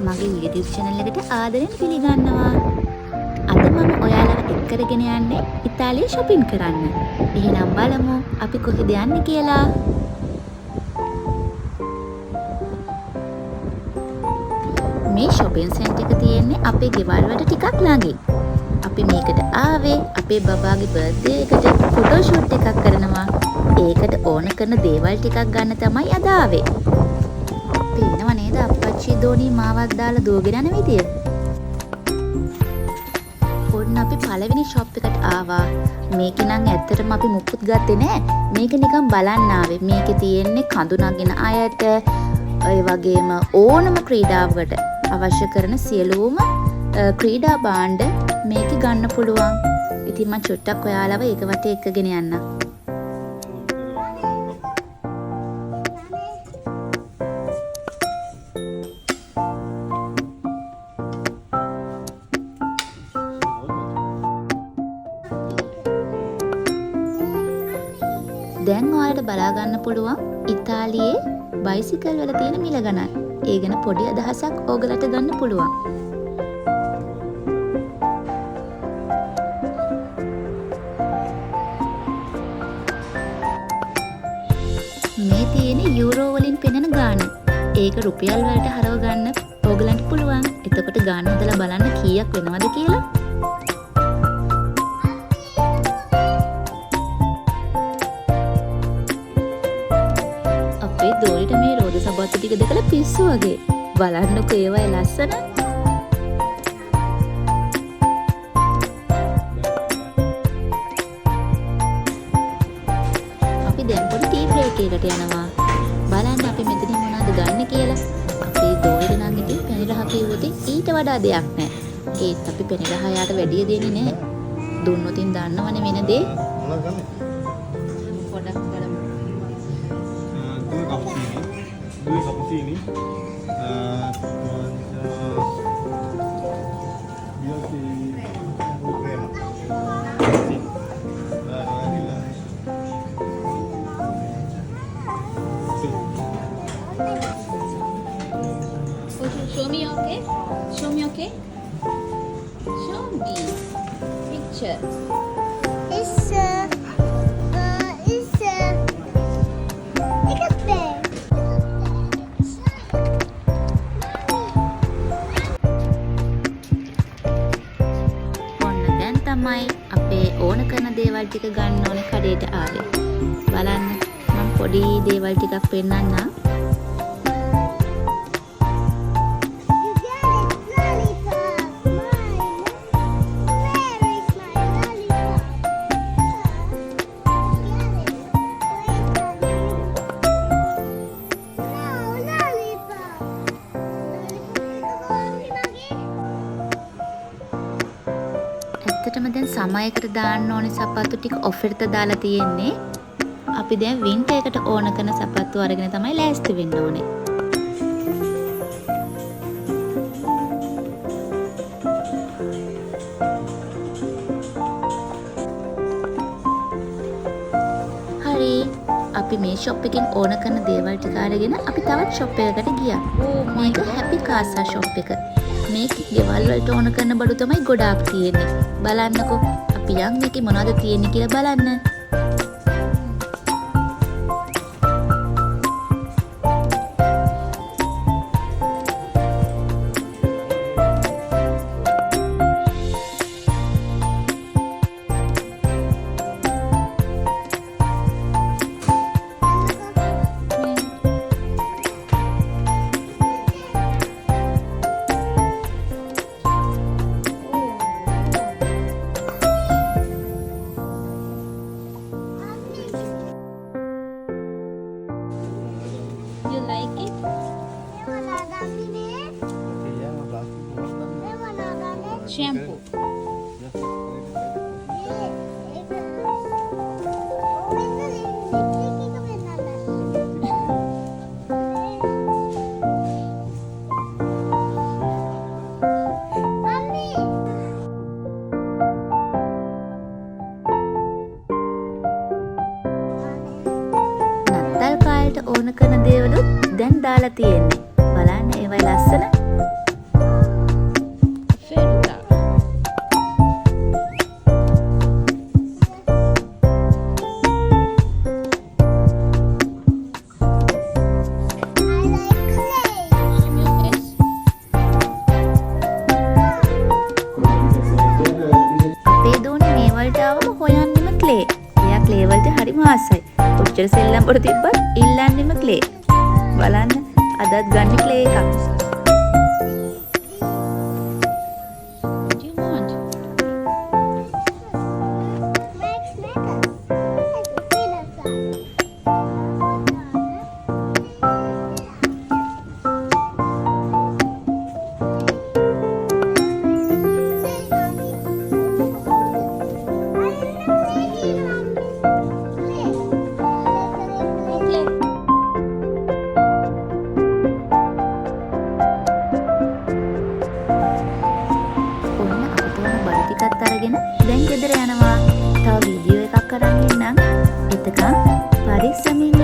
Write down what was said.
මගේ YouTube channel එකට ආදරෙන් පිළිගන්නවා. අද මම ඔයාලව එක් කරගෙන යන්නේ ඉතාලියේ shopping කරන්න. එහෙනම් බලමු අපි කොහෙද යන්නේ කියලා. මේ shopping center එක තියෙන්නේ අපේ ගෙවල් වලට ටිකක් ළඟින්. අපි මේකට ආවේ අපේ බබාගේ birthday එකට photo shoot එකක් කරනවා. ඒකට ඕන කරන දේවල් ටිකක් ගන්න තමයි අද ආවේ. පේනව නේද අප්පච්චි දෝනි මාවත් දාලා දුවගෙන යන විදිය. ඔන්න අපි පළවෙනි ෂොප් එකට ආවා. මේක නම් ඇත්තටම අපි මුකුත් ගත්තේ නෑ. මේක නිකන් බලන්න ආවේ. මේකේ තියෙන්නේ කඳු නගින අයට ඒ වගේම ඕනම ක්‍රීඩාවකට අවශ්‍ය කරන සියලුම ක්‍රීඩා භාණ්ඩ මේකේ ගන්න පුළුවන්. ඉතින් මම චුට්ටක් ඔයාලව ඒක වටේ එක්කගෙන යන්නම්. දැන් ඔයාලට බලා ගන්න පුළුවන් ඉතාලියේ බයිසිකල් වල තියෙන මිල ගණන්. ඒ ගැන පොඩි අදහසක් ඕගලට ගන්න පුළුවන්. මේ තියෙන යූරෝ වලින් පෙනෙන ගාණ. ඒක රුපියල් වලට හරව ගන්න ඕගලන්ට පුළුවන්. එතකොට ගාණ හදලා බලන්න කීයක් වෙනවද කියලා. දෝරිට මේ රෝද සබත්තු ටික දෙකලා පිස්සු වගේ. බලන්නකෝ ඒවයි ලස්සන. අපි දැන් පොඩි ටී බ්‍රේක් එකකට යනවා. බලන්න අපි මෙතනින් මොනවද ගන්න කියලා. අපේ දෝරිට නම් ඉතින් පැණි රහ කිව්වොත් ඊට වඩා දෙයක් නැහැ. ඒත් අපි පැණි රහ යාට වැඩි දෙන්නේ නැහැ. දුන්නොත් ඉතින් දන්නවනේ වෙන දේ. Due cappuccini, io ti crema. Sì. Show me okay? Show me okay? Show me. Picture. තමයි අපේ ඕන කරන දේවල් ටික ගන්න ඕනේ කඩේට ආවේ. බලන්න මම පොඩි දේවල් ටිකක් පෙන්නන්නම්. ඇත්තටම දැන් සමයකට දාන්න ඕනේ සපත්තු ටික ඔෆර් එක දාලා තියෙන්නේ. අපි දැන් වින්ටර් එකට ඕන කරන සපත්තු අරගෙන තමයි ලෑස්ති වෙන්න ඕනේ. හරි අපි මේ ෂොප් එකෙන් ඕන කරන දේවල් ටික අරගෙන අපි තවත් ෂොප් එකකට ගියා. මේක හැපි කාසා ෂොප් එක. මේ ගෙවල් වලට ඕන කරන බඩු තමයි ගොඩාක් තියෙන්නේ. බලන්නකෝ අපි යන් මේකේ මොනවද තියෙන්නේ කියලා බලන්න. You like it? Shampoo. නත්තල් කාලේට ඕන කරන දේවලුත් දැන් දාලා තියෙන්නේ. බලන්න ඒවයි ලස්සන. හරිම ආසයි. කොච්චර සෙල්ලම් බොර තිබ්බත් ඉල්ලන්නෙම ක්ලේ. බලන්න අදත් ගන්න ක්ලේ එකක්. අරගෙන දැන් ගෙදර යනවා. තව වීඩියෝ එකක් කරන් ඉන්නම්. එතකන් පරිස්සමින්